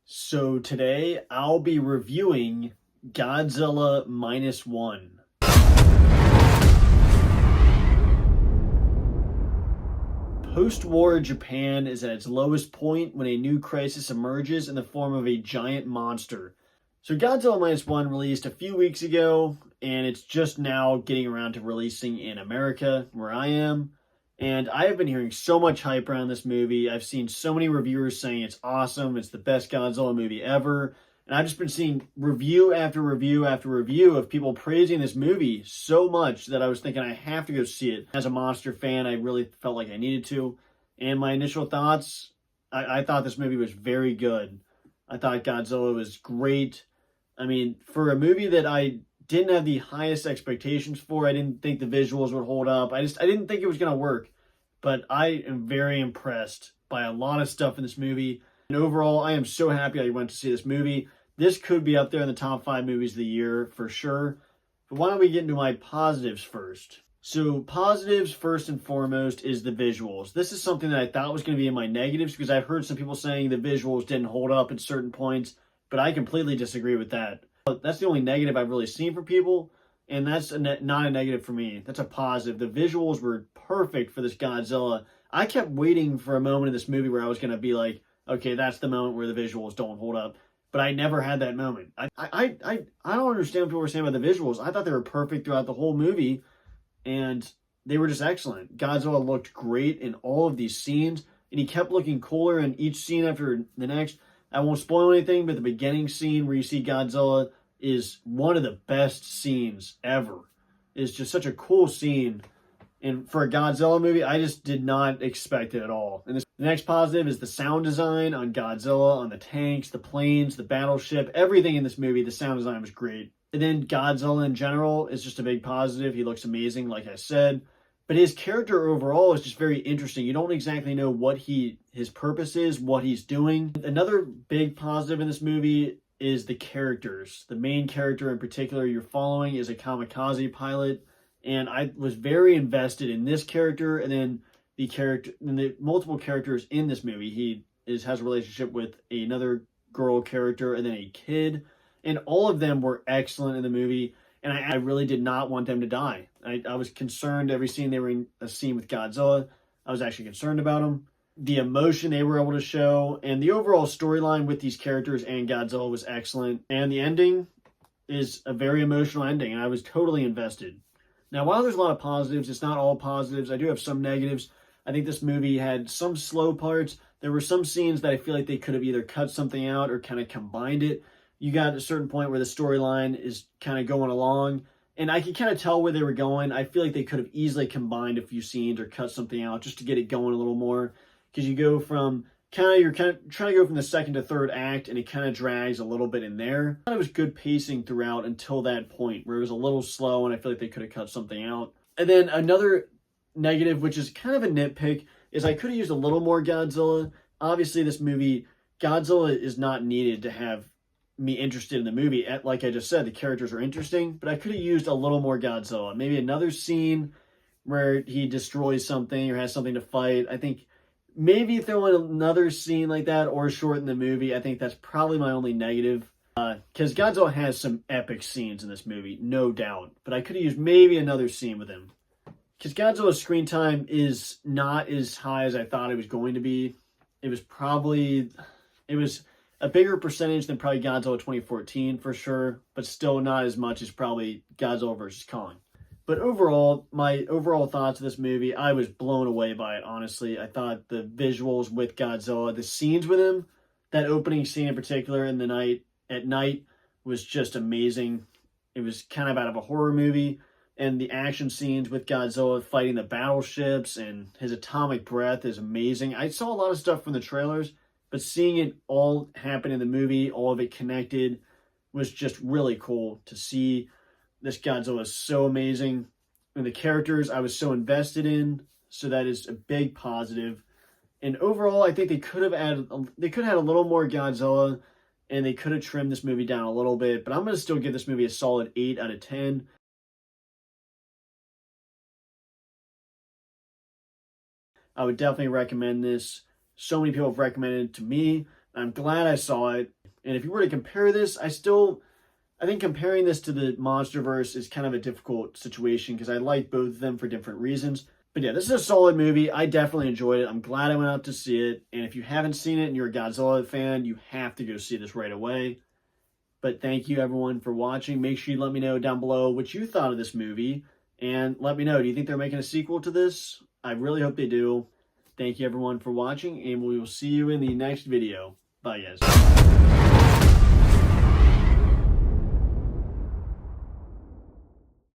So today I'll be reviewing Godzilla Minus One. Post-war Japan is at its lowest point when a new crisis emerges in the form of a giant monster. So Godzilla Minus One released a few weeks ago, and it's just now getting around to releasing in America, where I am. And I have been hearing so much hype around this movie. I've seen so many reviewers saying it's awesome, it's the best Godzilla movie ever. And I've just been seeing review after review after review of people praising this movie so much that I was thinking I have to go see it. As a monster fan, I really felt like I needed to. And my initial thoughts, I thought this movie was very good. I thought Godzilla was great. I mean, for a movie that I didn't have the highest expectations for. I didn't think the visuals would hold up. I didn't think it was going to work. But I am very impressed by a lot of stuff in this movie. And overall, I am so happy I went to see this movie. This could be up there in the top 5 movies of the year for sure. But why don't we get into my positives first? So positives, first and foremost, is the visuals. This is something that I thought was going to be in my negatives because I've heard some people saying the visuals didn't hold up at certain points. But I completely disagree with that. That's the only negative I've really seen for people, and that's not a negative for me. That's a positive. The visuals were perfect for this Godzilla. I kept waiting for a moment in this movie where I was going to be like, okay, that's the moment where the visuals don't hold up. But I never had that moment. I don't understand what people were saying about the visuals. I thought they were perfect throughout the whole movie, and they were just excellent. Godzilla looked great in all of these scenes, and he kept looking cooler in each scene after the next. I won't spoil anything, but the beginning scene where you see Godzilla is one of the best scenes ever. It's just such a cool scene. And for a Godzilla movie, I just did not expect it at all. And the next positive is the sound design on Godzilla, on the tanks, the planes, the battleship, everything in this movie. The sound design was great. And then Godzilla in general is just a big positive. He looks amazing, like I said. But his character overall is just very interesting. You don't exactly know what his purpose is, what he's doing. Another big positive in this movie is the characters. The main character in particular you're following is a kamikaze pilot, and I was very invested in this character and then the multiple characters in this movie. He has a relationship with another girl character and then a kid, and all of them were excellent in the movie. And I really did not want them to die. I was concerned every scene they were in a scene with Godzilla. I was actually concerned about them. The emotion they were able to show and the overall storyline with these characters and Godzilla was excellent. And the ending is a very emotional ending, and I was totally invested. Now, while there's a lot of positives, it's not all positives. I do have some negatives. I think this movie had some slow parts. There were some scenes that I feel like they could have either cut something out or kind of combined it. You got a certain point where the storyline is kind of going along, and I could kind of tell where they were going. I feel like they could have easily combined a few scenes or cut something out just to get it going a little more, because you go from you're kind of trying to go from the second to third act, and it kind of drags a little bit in there. I thought it was good pacing throughout until that point where it was a little slow, and I feel like they could have cut something out. And then another negative, which is kind of a nitpick, is I could have used a little more Godzilla. Obviously, this movie, Godzilla is not needed to have me interested in the movie. Like I just said, the characters are interesting, but I could have used a little more Godzilla. Maybe another scene where he destroys something or has something to fight. I think maybe throw in another scene like that or shorten the movie. I think that's probably my only negative. Because Godzilla has some epic scenes in this movie, no doubt. But I could have used maybe another scene with him. Because Godzilla's screen time is not as high as I thought it was going to be. It was a bigger percentage than probably Godzilla 2014 for sure, but still not as much as probably Godzilla vs. Kong. But overall, my overall thoughts of this movie, I was blown away by it, honestly. I thought the visuals with Godzilla, the scenes with him, that opening scene in particular at night was just amazing. It was kind of out of a horror movie, and the action scenes with Godzilla fighting the battleships and his atomic breath is amazing. I saw a lot of stuff from the trailers, but seeing it all happen in the movie, all of it connected, was just really cool to see. This Godzilla is so amazing. And the characters I was so invested in, so that is a big positive. And overall, I think they could have had a little more Godzilla, and they could have trimmed this movie down a little bit. But I'm going to still give this movie a solid 8 out of 10. I would definitely recommend this. So many people have recommended it to me. I'm glad I saw it. And if you were to compare this, I think comparing this to the MonsterVerse is kind of a difficult situation because I like both of them for different reasons. But yeah, this is a solid movie. I definitely enjoyed it. I'm glad I went out to see it. And if you haven't seen it and you're a Godzilla fan, you have to go see this right away. But thank you everyone for watching. Make sure you let me know down below what you thought of this movie. And let me know, do you think they're making a sequel to this? I really hope they do. Thank you everyone for watching, and we will see you in the next video. Bye guys.